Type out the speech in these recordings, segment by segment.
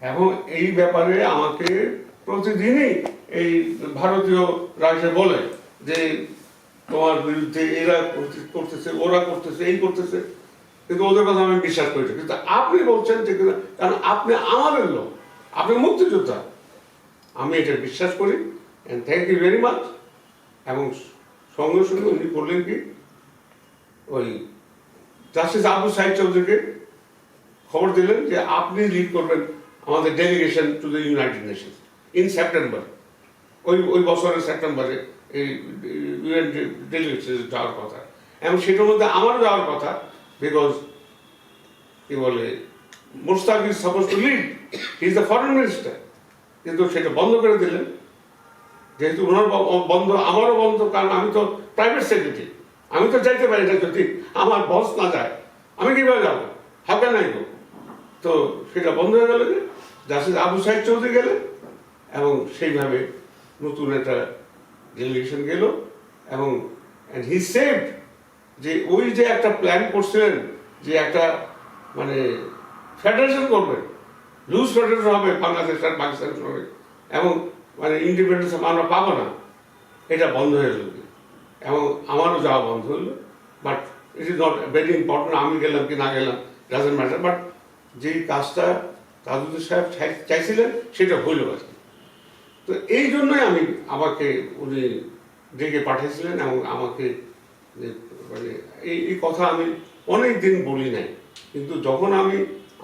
এবং এই ব্যাপারে আমাকে প্রতিদিনই এই ভারতীয় রাজ্যে বলে যে তোমার বিরুদ্ধে এরা করতেছে, ওরা করতেছে, এই করতেছে, কিন্তু ওদের কথা আমি বিশ্বাস করি না। কিন্তু আপনি বলছেন যে কারণ আপনি আমাদের লোক, আপনি মুক্তিযোদ্ধা, আমি এটা বিশ্বাস করি। And thank you very much. এবং সঙ্গে সঙ্গে উনি বললেন কি, ওই জাস্টিস আবু সাইদ চৌধুরীকে খবর দিলেন যে আপনি লিড করবেন আমাদের delegation to the United Nations in September. ওই বছরের সেপ্টেম্বরে এই ইউএন ডেলিগেশন যাওয়ার কথা, এবং সেটার মধ্যে আমারও যাওয়ার কথা, বিকজ কি বলে Mushtaq is suppose to lead, he is the foreign minister. কিন্তু সেটা বন্ধ করে দিলেন, যেহেতু ওনার বন্ধ, আমারও বন্ধ, কারণ আমি তো প্রাইভেট সেক্রেটারি, আমি তো যাইতে পারি না। যদি আমার বস না যায় আমি কীভাবে যাবো, হাউ ক্যান আই গো? তো সেটা বন্ধ হয়ে গেল, যে জাস্টিস আবু সাইদ চৌধুরী গেলেন, এবং সেইভাবে নতুন একটা ডেলিগেশন গেল। এবং হি সেভড, যে ওই যে একটা প্ল্যান করছিলেন যে একটা মানে ফেডারেশন করবেন, লুজ ফেডারেশন হবে বাংলাদেশ আর পাকিস্তানের সঙ্গে, এবং মানে ইন্ডিপেন্ডেন্স আমরা পাবো না, এটা বন্ধ হয়ে গেল। এবং আমারও যাওয়া বন্ধ হলো। But it is not very important আমি গেলাম কি না গেলাম, ডাজেন্ট ম্যাটার। বাট যেই কাজটা তাজুদ্দিন সাহেব চাইছিলেন সেটা হইল আর কি। তো এই জন্যই আমাকে উনি ডেকে পাঠিয়েছিলেন, এবং আমাকে মানে এই কথা আমি অনেক দিন বলি নাই। কিন্তু যখন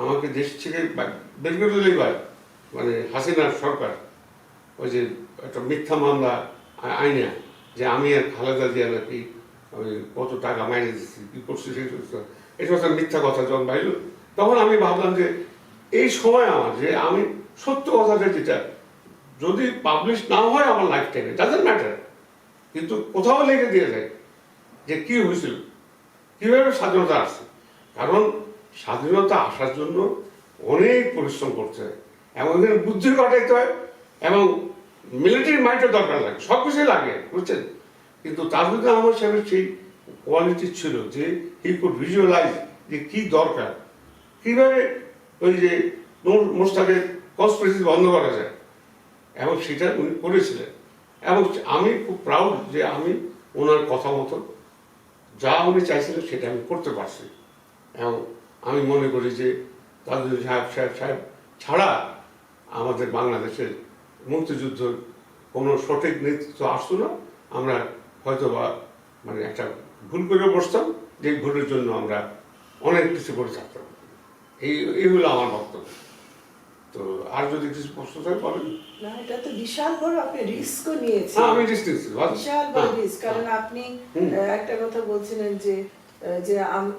আমাকে দেশ থেকে বের করে দিলেই মানে হাসিনার সরকার ওই যে একটা মিথ্যা মামলা আইনে, যে আমি আর খালেদা জিয়া নাকি ওই কত টাকা মাইনে দিচ্ছি, কী করছি, সেই এটা একটা মিথ্যা কথা যখন বাইল, তখন আমি ভাবলাম যে এই সময় আমার যে আমি সত্য কথাটা, যেটা যদি পাবলিশ না হয় আমার লাইফ টাইমে ডাজেন্ট ম্যাটার, কিন্তু কোথাও লেগে দিয়ে যায় যে কী হয়েছিল, কীভাবে স্বাধীনতা আসছে। কারণ স্বাধীনতা আসার জন্য অনেক পরিশ্রম করতে হয়, এবং এখানে বুদ্ধি কাটাইতে হয়, এবং মিলিটারি মাইন্ডের দরকার লাগে, সব কিছুই লাগে, বুঝছেন। কিন্তু তার মধ্যে আমার সামনে সেই কোয়ালিটি ছিল যে হি কুড ভিজুয়ালাইজ যে কী দরকার, কীভাবে ওই যে মোস্তাকের কনস্পিরেসি বন্ধ করা যায়, এবং সেটা উনি করেছিলেন। এবং আমি খুব প্রাউড যে আমি ওনার কথা মতো যা উনি চাইছিলেন সেটা আমি করতে পারছি। এবং আমি মনে করি যে তাজুদ্দিন সাহেব ছাড়া আমাদের বাংলাদেশের মুক্তিযুদ্ধের কোনো সঠিক নেতৃত্ব আসতো না। আমরা হয়তো বা মানে একটা ভুল করে বসতাম, যে ভুলের জন্য আমরা অনেক কিছু করে থাকতাম। এই হলো আমার বক্তব্য। তো আর যদি কিছু প্রশ্ন থাকে বলেন। না, এটা তো বিশাল বড় আপনি রিস্কও নিয়েছেন। আমি রিস্ক নিয়েছি, বিশাল বড় রিস্ক। কারণ আপনি একটা কথা বলছিলেন যে যে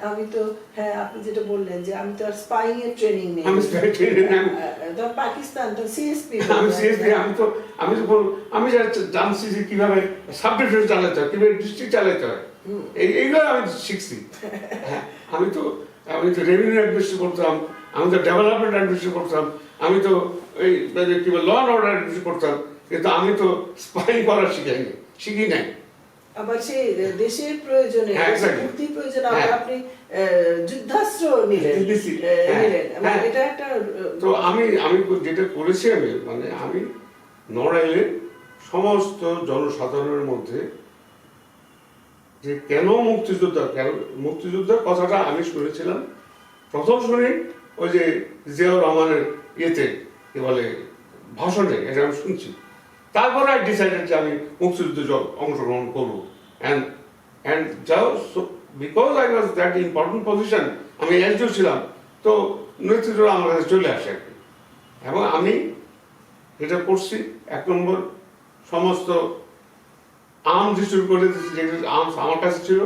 আমি তো, হ্যাঁ আপনি যেটা বললেন যে আমি তো আর স্পাইং এর ট্রেনিং নেই, আমি স্পাই ট্রেনিং নেই, তো পাকিস্তান তো সিএসপি, আমি জানছি যে কিভাবে সাবডিভিশন চালাতে হয়, কিভাবে ডিস্ট্রিক্ট চালাতে হয়, এইগুলো আমি শিখছি। আমি তো রেভিনিউ অ্যাডমিনিস্ট্রেশন করতাম, আমি তো ডেভেলপমেন্ট অ্যাডমিনিস্ট্রেশন করতাম, আমি তো এই কি বলে ল অ্যান্ড অর্ডার অ্যাডমিনিস্ট্রেশন করতাম, কিন্তু আমি তো স্পাই করা শিখি নাই। আবার সেই দেশের প্রয়োজনে, মুক্তির প্রয়োজনে আপনি যুদ্ধাস্ত্র নিলেন। এটা একটা তো আমি যেটা করেছি, আমি নড়াইলে সমস্ত জনসাধারণের মধ্যে যে কেন মুক্তিযোদ্ধার কথাটা আমি শুনেছিলাম। প্রথম শুনি ওই যে জিয়াউর রহমানের ইয়েতে কি বলে ভাষণে, এটা আমি শুনছি। তারপরে আই ডিসাইডেড যে আমি মুক্তিযুদ্ধে অংশগ্রহণ করবো। And because I was that important position, আমি এসডিও ছিলাম, তো নেতৃত্বটা আমার কাছে চলে আসে আর কি। এবং আমি যেটা করছি, 1 নম্বর সমস্ত আর্ম ডিস্ট্রিবিউট করে দিচ্ছি, যেগুলো আর্মস আমার কাছে ছিল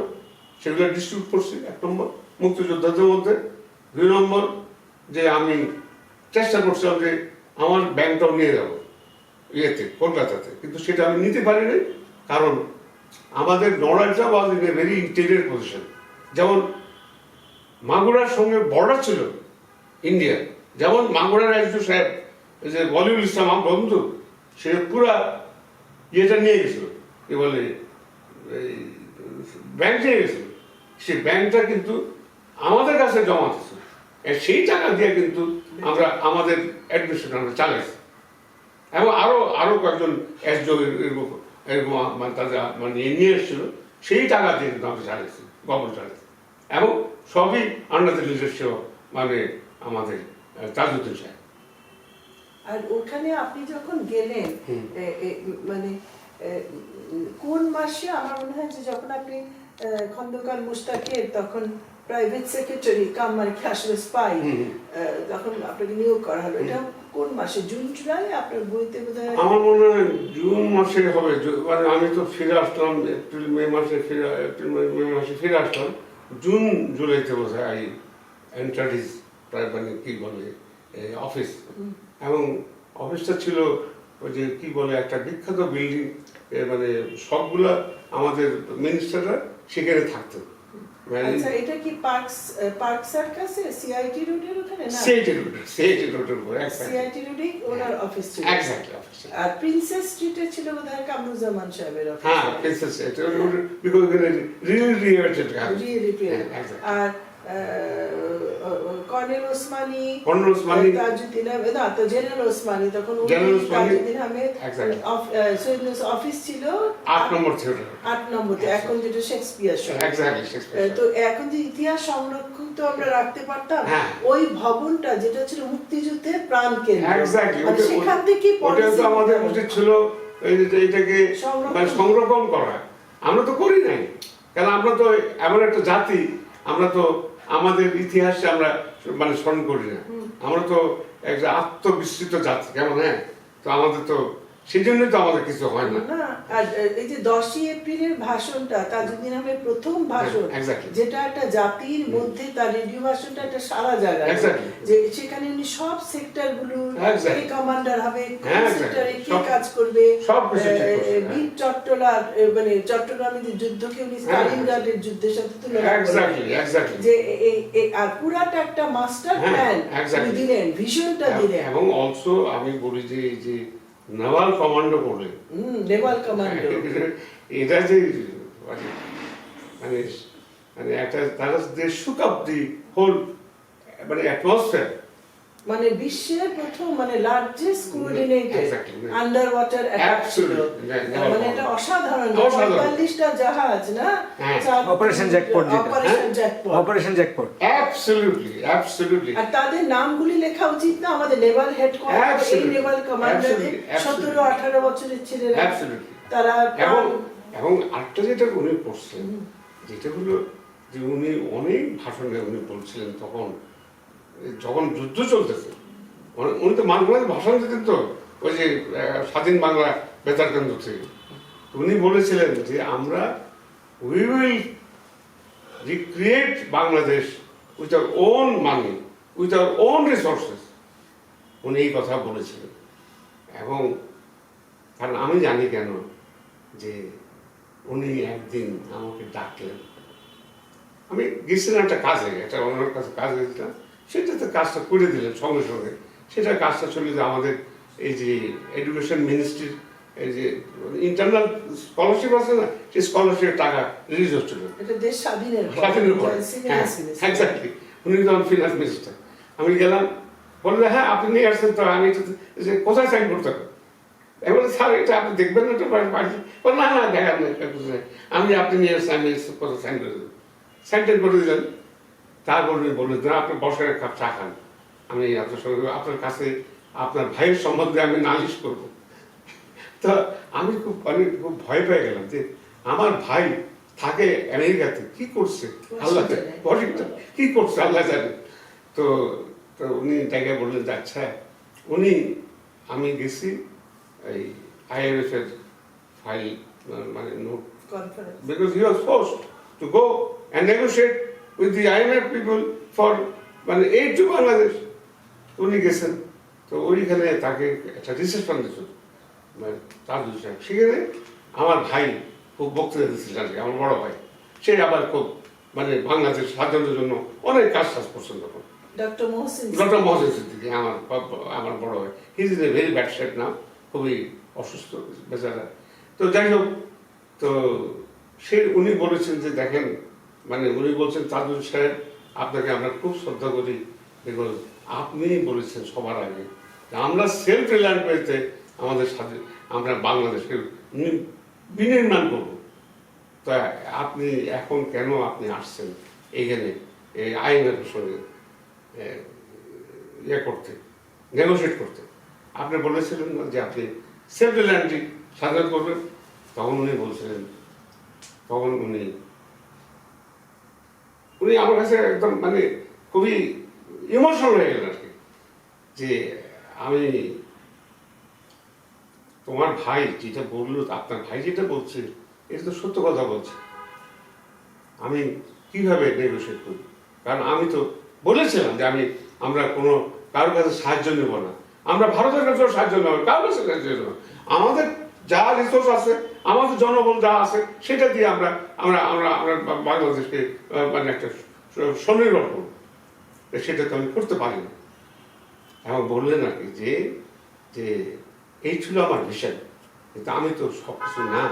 সেগুলো ডিস্ট্রিবিউট করছি 1 নম্বর মুক্তিযোদ্ধাদের মধ্যে। 2 নম্বর যে আমি চেষ্টা করছিলাম যে আমার ব্যাংকটাও নিয়ে যাবো ইয়েতে কলকাতাতে, কিন্তু সেটা আমি নিতে পারিনি। কারণ আমাদের নড়াইলটা was in a very interior position. যেমন মাগুরার সঙ্গে বর্ডার ছিল ইন্ডিয়া, যেমন মাগুরার এসডিও সাহেব ওই যে ওয়ালিউল ইসলাম আমার বন্ধু, সে পুরা ইয়েটা নিয়ে গেছিল, কি বলে ব্যাংক নিয়ে গেছিল। সেই ব্যাংকটা কিন্তু আমাদের কাছে জমা দিয়েছিল। সেই টাকা দিয়ে কিন্তু আমরা আমাদের অ্যাডমিশন আমরা চালাইছি এবং আরো কয়েকজন এসডিও এরকম মানে তাদের মানে নিয়ে এসেছিল, সেই টাকা দিয়ে কিন্তু আমরা চালাইছি, গভর্নমেন্ট চালাইছি এবং সবই আন্ডার দ্য লিডারশিপ মানে আমাদের তাজউদ্দিন সাহেব। আর ওখানে আপনি যখন গেলেন মানে কোন মাসে, আমার মনে হয় যে যখন আপনি খন্দকার মুশতাকের তখন প্রাইভেট সেক্রেটারি কাম মানে আসলে স্পাই, তখন আপনাকে নিয়োগ করা হলো, এটা কোন মাসে? June July? আপনার বইতে বোধহয় আমার মনে হয় জুন মাসে হবে, মানে আমি তো ফিরে আসলাম এপ্রিল মে মাসে ফিরে আসলাম, জুন জুলাইতে বোধ হয় আই এন্টার্ড হিজ মানে কি বলে অফিস, এবং অফিসটা ছিল ওই যে কি বলে একটা বিখ্যাত বিল্ডিং, মানে সবগুলা আমাদের মিনিস্টাররা সেখানে থাকতো। আচ্ছা, এটা কি পার্ক সার্কাসে সিআইটি রোডের ওখানে? না, সিআইটি রোডের উপর, সিআইটি রোডে ওনার অফিস ছিল। Exactly office. আর প্রিন্সেস স্ট্রিটে ছিল বোধহয় কামরুজ্জামান সাহেবের অফিস। হ্যাঁ, প্রিন্সেস এটা বিকজ রিয়েলি রিয়েটেড আর কর্নেল ওসমানী, তাজউদ্দিন আহমেদ, তো জেনারেল ওসমানী, তখন তাজউদ্দিন আহমেদ অফিস ছিল 8 নম্বর থিয়েটার, 8 নম্বরে, এখন যেটা শেক্সপিয়ার শো। তো এখন যে ইতিহাস সংরক্ষিত আমরা রাখতে পারতাম, ওই ভবনটা যেটা ছিল মুক্তিযুদ্ধের প্রাণ কেন্দ্র, সেখান থেকে ওটা তো আমাদের উচিত ছিল এটাকে মানে সংরক্ষণ করা। আমরা তো করি নাই, কারণ আমরা তো এমন একটা জাতি, আমরা তো আমাদের ইতিহাসে আমরা মানে স্মরণ করি না, আমরা তো একটা আত্মবিস্মৃত জাতি, কেমন? হ্যাঁ, তো আমাদের তো সেই জন্যই তো আমাদের কিছু হয় না। আর এই যে 10ই এপ্রিলের ভাষণটা, তাজউদ্দিন আহমেদের প্রথম ভাষণ, যেটা একটা জাতির মধ্যে, তার রেডিও ভাষণটা একটা সারা জায়গায়, যে সেখানে উনি সব সেক্টর গুলো কে কমান্ডার হবে, কোন সেক্টরে কি কাজ করবে, বীর চট্টলার মানে চট্টগ্রামের যুদ্ধকে উনি স্টালিনগ্রাডের যুদ্ধের সাথে তুলনা করেন, যে আর পুরাটা একটা মাস্টার প্ল্যান দিলেন, ভিশনটা দিলেন। এবং অলসো আমি বলি যে এই যে নেভাল কমান্ডো করলেন, নেভাল কমান্ডো, এটা যে মানে মানে একটা তারা দে শুক আপ দি হোল মানে অ্যাটমসফিয়ার, মানে বিশ্বের প্রথম মানে largest coordinated under water attack ছিল, মানে এটা অসাধারণ। 45টা জাহাজ না, অপারেশন জ্যাকপট অ্যাবসলিউটলি। আর তাদের নামগুলি লেখা উচিত না আমাদের নেভাল হেডকোয়ার্টার, এই নেভাল কমান্ডারদের 17-18 বছরের ছেলেরা, তারা এবং আরেকটা যেটা উনি পড়ছেন, যেটা হলো যে উনি অনেক ভাষণে উনি বলছিলেন তখন যখন যুদ্ধ চলতেছে, উনি তো মানবাংলায় ভাষণ দিতেন, তো ওই যে স্বাধীন বাংলা বেতার কেন্দ্র থেকে উনি বলেছিলেন যে আমরা we will recreate Bangladesh with our own money, with our own resources, উনি এই কথা বলেছিলেন। এবং কারণ আমি জানি কেন, যে উনি একদিন আমাকে ডাকলেন, আমি গেছিলাম একটা কাজে, একটা ওনার কাছে কাজ গেছিলাম, সেটাতে কাজটা করে দিলেন সঙ্গে সঙ্গে, সেটা কাজটা চলে যে আমাদের এই যে এডুকেশন মিনিস্ট্রির এই যে ইন্টারনাল স্কলারশিপ আছে না, সেই স্কলারশিপের টাকা রিলিজ হচ্ছিল স্বাধীনের পর। এক্স্যাক্টলি, উনি তখন ফিনান্স মিনিস্টার। আমি গেলাম, বললে হ্যাঁ আপনি নিয়ে আসছেন, তো আমি যে কোথায় সাইন করতে হবে, এবার স্যার এটা আপনি দেখবেন না, তো পারছি না না দেখার নেই, আমি আপনি নিয়ে আসছেন, আমি কোথায় সাইন করে দেবেন, সাইন করে দিলেন। তারপর উনি বললেন আপনি বসের এক কাপ চা খান, আমি আপনার সঙ্গে আপনার কাছে আপনার ভাইয়ের সম্বন্ধে আমি নালিশ করবো। তো আমি খুব ভয় পেয়ে গেলাম যে আমার ভাই থাকে আমেরিকাতে, কি করছে আল্লাহ কি করছে আল্লাহ জানে। তো উনি তাকে বললেন যে আচ্ছা, উনি আমি গেছি এই IMF এর ফাইল মানে note, because he was forced to go and negotiate with the IMF people for মানে aid to Bangladesh. উনি গেছেন, তো ওইখানে তাকে একটা রিসেপশন দিয়েছিল মানে তাজউদ্দিন সাহেব, সেখানে আমার ভাই খুব বক্তৃতা দিচ্ছিলেন, আমার বড় ভাই, সে আবার খুব মানে বাংলাদেশ স্বাধীনতার জন্য অনেক কাজ করছেন তখন। ডক্টর মোহসিন সিদ্দিকী আমার বড় ভাই, he is a very bad shape now, খুবই অসুস্থ বেচারা। তো যাই হোক, তো সে উনি বলেছেন যে দেখেন, মানে উনি বলছেন তাজউদ্দিন সাহেব আপনাকে আমরা খুব শ্রদ্ধা করি, বিকজ আপনি বলেছেন সবার আগে যে আমরা সেলফ রিলায়েন্ট পেতে আমাদের সাথে আমরা বাংলাদেশকে বিনির্মাণ করব। তা আপনি এখন কেন আপনি আসছেন এইখানে এই আইনের সঙ্গে ইয়ে করতে, নেগোসিয়েট করতে? আপনি বলেছিলেন না যে আপনি সেলফ রিলায়েন্টই সাধন করবেন? তখন উনি বলছিলেন, তখন উনি আমার কাছে একদম মানে খুবই ইমোশনাল হয়ে গেলেন আর কি, যে আমি তোমার ভাই যেটা বললো, আপনার ভাই যেটা বলছে এটা তো সত্য কথা বলছে, আমি কিভাবে নেগোসিয়েট করি? কারণ আমি তো বলেছিলাম যে আমরা কোনো কারোর কাছে সাহায্য নেব না, আমরা ভারতের কাছেও সাহায্য নেব, কারোর কাছে সাহায্য নেব না। আমাদের যা রিসোর্স আছে, আমাদের জনবল যা আছে, সেটা দিয়ে আমরা আমরা আমরা আমরা বাংলাদেশকে মানে একটা স্বনির্ভর করব। সেটা তো আমি করতে পারি না। এবং বললেন আর কি যে যে এই ছিল আমার বিষয়, কিন্তু আমি তো সব কিছু না,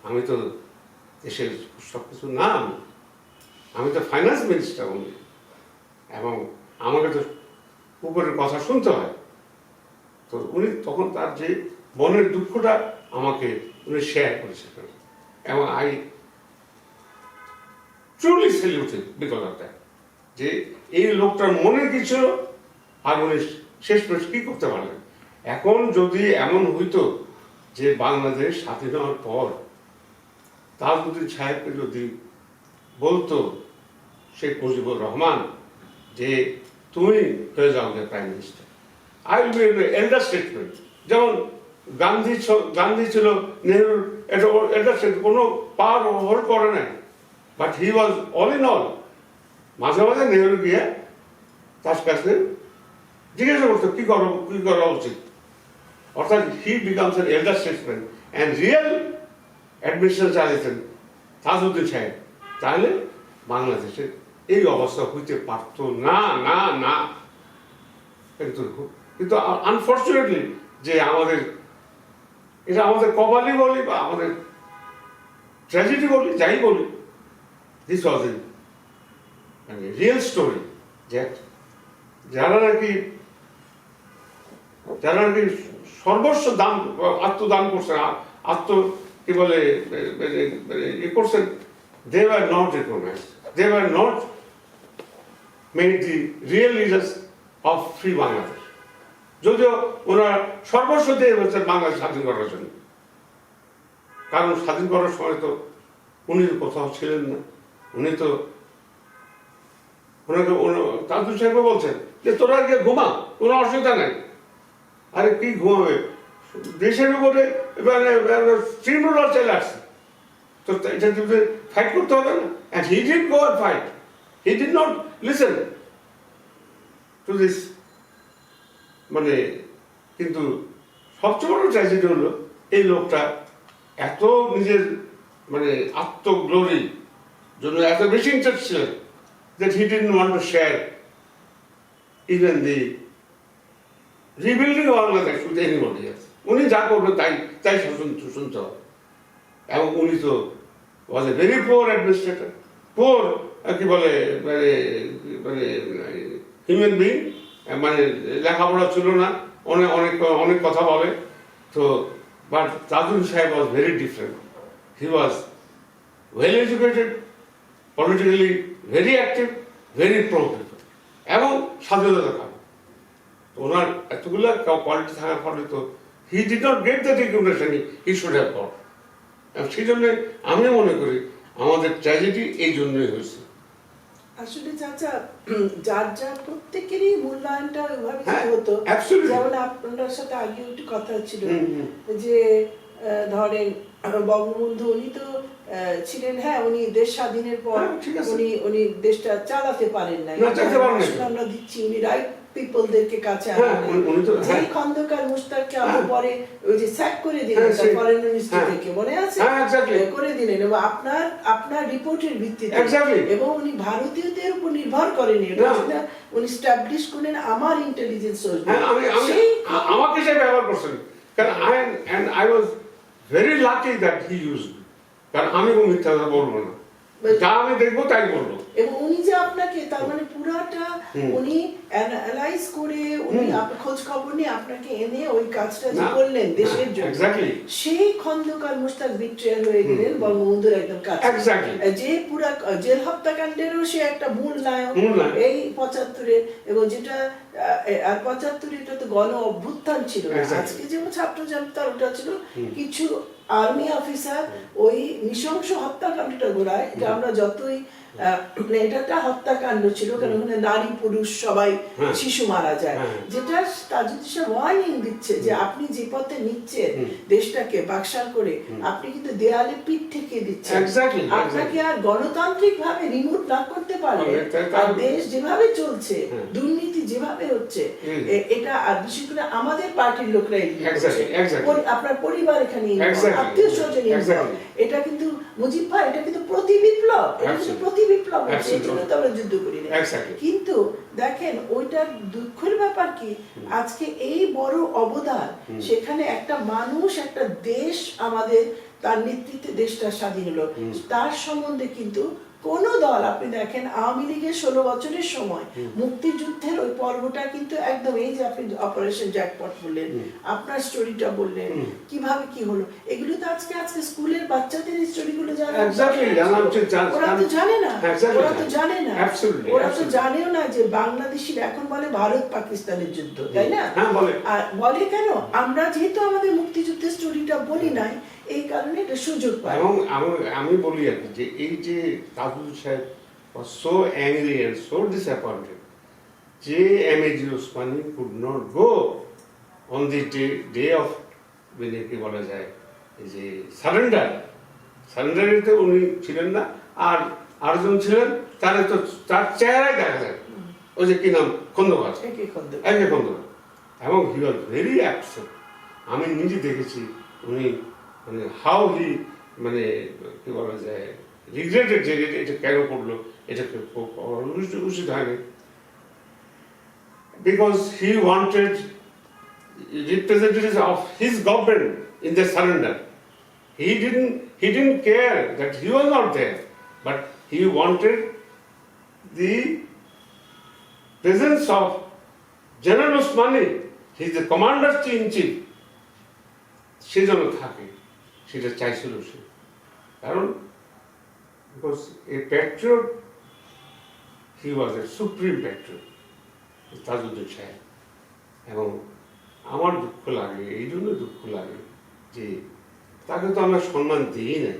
আমি তো দেশের সব কিছু না, আমি তো ফাইন্যান্স মিনিস্টার উনি, এবং আমাকে তো উপরের কথা শুনতে হয়। তো উনি তখন তার যে মনের দুঃখটা আমাকে উনি শেয়ার করেছিলেন, এবং I truly saluted because of that, যে এই লোকটার মনে কি ছিল আর উনি শেষ পেশ কি করতে পারলেন। এখন যদি এমন হইতো যে বাংলাদেশ স্বাধীন হওয়ার পর তাজউদ্দিন সাহেবকে যদি বলতো শেখ মুজিবুর রহমান যে তুমি হয়ে যাও prime minister, I will be এল্ডার statement, যেমন গান্ধী ছিল নেহরুর এল্ডার স্টেটমেন্ট, কোনো পাওয়ার হোল্ড করে নাই, but he was all in all. মাঝে মাঝে নেহরু গিয়ে তার কাছে জিজ্ঞাসা করতো কি করা উচিত, অর্থাৎ হি becomes N এল্ডার Statesman and real administration চালিয়েছেন তাজউদ্দিন সাহেব, তাহলে বাংলাদেশের এই অবস্থা হইতে পারত না না না। কিন্তু আনফর্চুনেটলি যে এটা আমাদের কপালই বলি বা আমাদের ট্র্যাজেডি বলি, যাই বলি, this was A real story, যে যারা নাকি সর্বস্ব দান আত্মদান করছেন, কি বলে ইয়ে করছেন, they were not recognized, they were not made the real leaders of free Bangladesh, যদিও ওনারা সর্বস্ব দিয়ে হচ্ছে বাংলাদেশ স্বাধীন করার জন্য। কারণ স্বাধীন করার সময় তো উনি কোথাও ছিলেন না, উনি তো ওনাকে তাজউদ্দিন সাহেব বলছেন যে তোরা গিয়ে ঘুমা, কোনো অসুবিধা নাই। আরে কি ঘুমাবে, দেশের উপরে তৃণমূল চলে আসছে, তো এটা ফাইট করতে হবে না। And he did go and fight. He did not listen to this. মানে কিন্তু সবচেয়ে বড় ট্র্যাজেডি হলো এই লোকটা এত নিজের মানে আত্মগ্লোরি জন্য এত বেশি ইন্টারেস্ট ছিলেন that he didn't want to share even the rebuilding of Bangladesh with anybody else. উনি যা করবেন তাই শুনতে হবে। এবং উনি তো was a very poor administrator, poor কি বলে মানে হিউম্যান বিং, মানে লেখাপড়া ছিল না, অনেক কথা বলে তো। বাট তাজউদ্দিন সাহেব was very different. He was well educated, politically very active, very pro-people, এবং স্বাধীনতা কামী। তো ওনার এতগুলো কোয়ালিটি থাকার ফলে তো he did not get the recognition he should have got. সেই জন্য আমি মনে করি আমাদের ট্র্যাজেডি এই জন্যই হয়েছে। আসলে চাচা, যার যার প্রত্যেকেরই মূল্যায়নটা ওইভাবে হতো। যেমন আপনার সাথে আগে একটু কথা হচ্ছিল যে ধরেন বঙ্গবন্ধু উনি তো ছিলেন, হ্যাঁ উনি দেশ স্বাধীনের পর উনি দেশটা চালাতে পারেন নাই, আমরা দিচ্ছি উনি রাইট পিপলদেরকে কাছে যেই খন্দকার মুশতাককে আবু পরে ওই যে স্যাক করে দিলেন ফরেন মিনিস্ট্রি থেকে, মনে আছে করে দিলেন, এবং আপনার রিপোর্টের ভিত্তিতে, এবং উনি ভারতীয়দের উপর নির্ভর করেনি, উনি স্টাবলিশ করলেন আমার ইন্টেলিজেন্স সোর্স, আমাকে সে ব্যবহার করছেন। কারণ I was very lucky that he used me, কারণ আমি কোনো মিথ্যা কথা বলবো না। যা আমি দেখবো তাই বলবো। এবং উনি যে আপনাকে তার মানে পুরাটা উনি অ্যানালাইজ করে উনি খোঁজ খবর নিয়ে আপনাকে এনে ওই কাজটা যে করলেন দেশের জন্য, সেই খন্দকার মুশতাক বিট্রিয়ার হয়ে গেলেন বঙ্গবন্ধুর একদম কাছে, যে পুরা জেল হত্যাকাণ্ডেরও সে একটা মূল নায়ক এই 75-এ, এবং যেটা আর 75 এটা তো গণ অভ্যুত্থান ছিল। আজকে যেমন ছাত্র জনতা ওটা ছিল কিছু আর্মি অফিসার ওই নৃশংস হত্যাকাণ্ডটা ঘোরায়, যে আমরা যতই এটা একটা হত্যাকাণ্ড ছিল, কারণ ওখানে নারী পুরুষ সবাই শিশু মারা যায়, যেটা তাজুদ্দিন সাহেব ওয়ার্নিং দিচ্ছে যে আপনি যে পথে নিচ্ছেন দেশটাকে বাকশাল করে, আপনি কিন্তু দেয়ালে পিঠ ঠেকিয়ে দিচ্ছেন, আপনাকে আর গণতান্ত্রিক ভাবে রিমুভ না করতে পারলে, আর দেশ যেভাবে চলছে, দুর্নীতি যেভাবে হচ্ছে, এটা আর বিশেষ করে আমাদের পার্টির লোকরাই, আপনার পরিবার এখানে, আত্মীয় স্বজন, এটা কিন্তু মুজিব ভাই, এটা কিন্তু প্রতি বিপ্লব, এটা কিন্তু প্রতি বিপ্লব, সেই জন্য তো আমরা যুদ্ধ করি না। কিন্তু দেখেন ওইটার দুঃখের ব্যাপার কি, আজকে এই বড় অবদান, সেখানে একটা মানুষ, একটা দেশ আমাদের, তার নেতৃত্বে দেশটা স্বাধীন হলো, তার সম্বন্ধে কিন্তু কোন দল, আপনি দেখেন আওয়ামী লীগের 16 বছরের সময় মুক্তিযুদ্ধের ওই পর্বটা কিন্তু একদম, এই যে আপনি অপারেশন জ্যাকপট বললেন, আপনার স্টোরিটা বললেন, কিভাবে কি হলো, এগুলো তো আজকে স্কুলের বাচ্চাদের এই স্টোরিগুলো জানা, ওরা তো জানে না, ওরা তো জানেও না যে বাংলাদেশিরা এখন বলে ভারত পাকিস্তানের যুদ্ধ, তাই না? আর বলে কেন, আমরা যেহেতু আমাদের মুক্তিযুদ্ধের স্টোরিটা বলি নাই, এই কারণে এটা সুযোগ পায়। এবং আমি বলি আর কি, যে এই যে তাজুদ্দিন সাহেব was so angry and so disappointed যে MAG Osmani could not go on the day of, মানে কি বলা যায়, এই যে সারেন্ডারেতে উনি ছিলেন না, আর আরেকজন ছিলেন, তার তো তার চেহারাই দেখা যায়, ওই যে কি নাম, খন্দকার, একে খন্দকার, এবং হি ওয়াজ ভেরি অ্যাপসেট। আমি নিজে দেখেছি উনি, মানে হাউ হি, মানে কি বলা যায়, রিগ্রেটেড যে এটা কেন করলো, এটাকে উচিত হয়নি, because he wanted representatives of his government in the surrender. He didn't care that he was not there, but he wanted the presence of General Osmani. He is the commander-in-chief. সেই জন্য থাকে, সেটা চাইছিল সে, কারণ because a patriot, he was a supreme patriot, Tajuddin সাহেব। এবং আমার দুঃখ লাগে, এই জন্য দুঃখ লাগে যে তাকে তো আমরা সম্মান দিই নাই।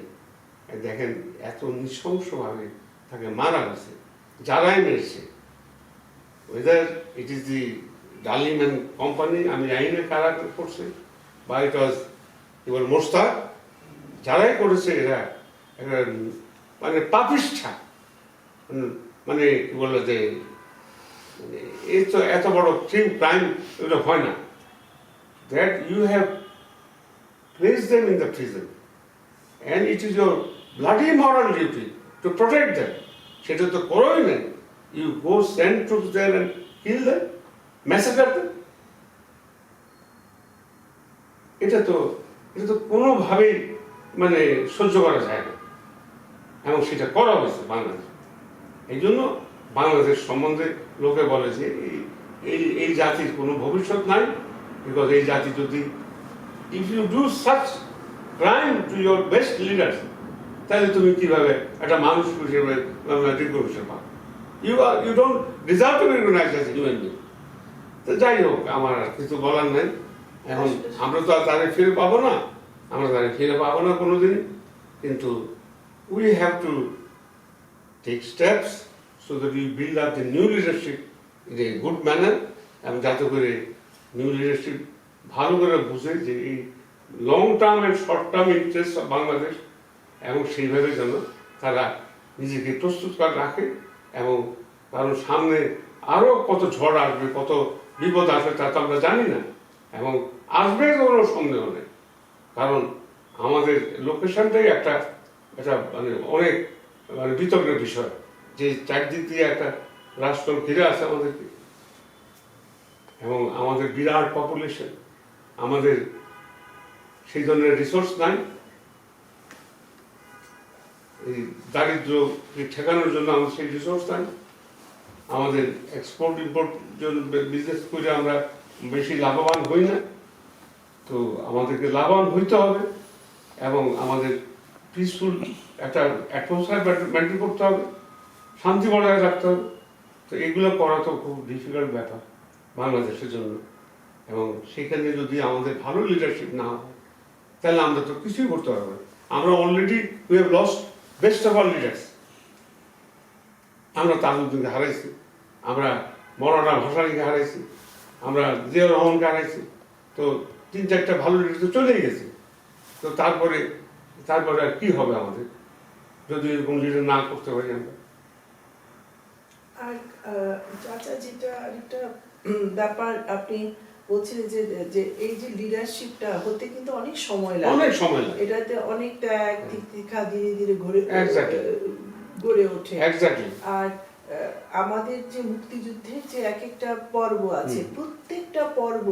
দেখেন এত নৃশংসভাবে তাকে মারা গেছে, যারাই মেরেছে, ওয়েদার ইট ইজ দি ডালিম অ্যান্ড কোম্পানি, আমি জানি না কারা করছে, বা ইট ওয়াজ এবার মোস্তাক, যারাই করেছে এরা মানে পাপিষ্ঠা, মানে কি বললো যে এই তো এত বড় ক্রাইম এটা হয় না, that you have placed them in the prison and it is your bloody moral duty to protect them. সেটা তো করোই না, you go send troops there and kill them, massacre them. এটা তো কোনোভাবেই মানে সহ্য করা যায় না, এবং সেটা করা হয়েছে বাংলাদেশ। এই জন্য বাংলাদেশ সম্বন্ধে লোকে বলে যে এই জাতির কোনো ভবিষ্যৎ নাই, বিকজ এই জাতি যদি, if you do such crime to your best leaders, তাহলে তুমি কিভাবে একটা মানুষ হিসেবে রিকগনিশন পাবে? You don't deserve to be recognized as a human being. তো যাই হোক, আমার আর কিছু বলার নাই। এখন আমরা তো আর তাদের ফিরে পাবো না, কোনোদিন, কিন্তু we have to take steps so that we build up the new leadership in a good manner, এবং যাতে করে নিউ লিডারশিপ ভালো করে বুঝে যে এই long term and short term interest of Bangladesh, এবং সেইভাবে যেন তারা নিজেকে প্রস্তুত করে রাখে। এবং কারণ সামনে আরও কত ঝড় আসবে, কত বিপদ আসবে, তা তো আমরা জানি না, এবং আসবে কোনো সন্দেহ নেই। কারণ আমাদের লোকেশনটাই একটা মানে অনেক মানে বিতর্কের বিষয়, যে চারদিক দিয়ে একটা রাষ্ট্র ঘিরে আছে আমাদেরকে, এবং আমাদের বিরাট পপুলেশন, আমাদের সেই ধরনের রিসোর্স নাই। এই দারিদ্র্যকে ঠেকানোর জন্য আমাদের সেই রিসোর্স নাই। আমাদের এক্সপোর্ট ইম্পোর্ট জন্য বিজনেস করে আমরা বেশি লাভবান হই না। তো আমাদেরকে লাভবান হইতে হবে এবং আমাদের পিসফুল একটা অ্যাটমসফিয়ার মেনটেন করতে হবে, শান্তি বজায় রাখতে হবে। তো এগুলো করা তো খুব ডিফিকাল্ট ব্যাপার বাংলাদেশের জন্য। এবং সেখানে যদি আমাদের ভালো লিডারশিপ না হয় তাহলে আমরা তো কিছুই করতে পারবো না। আমরা already we have lost best of our leaders. আমরা তাজউদ্দিনকে হারাইছি, আমরা মৌলানা ভাসানীকে হারাইছি, আমরা জিয়াউর রহমানকে হারাইছি। তো 3-4টা ভালো লিডার তো চলেই গেছে। তো তারপরে আর কি হবে আমাদের যদি এরকম লিডার না করতে পারি আমরা। আর চাচা যেটা একটা ব্যাপার আপনি বলছেন যে যে এই যে লিডারশিপটা হতে কিন্তু অনেক সময় লাগে, অনেক সময় লাগে, এটাতে অনেক ত্যাগ তিতিক্ষা ধীরে ধীরে গড়ে ওঠে। আর আমাদের যে মুক্তিযুদ্ধের যে এক একটা পর্ব আছে, প্রত্যেকটা পর্ব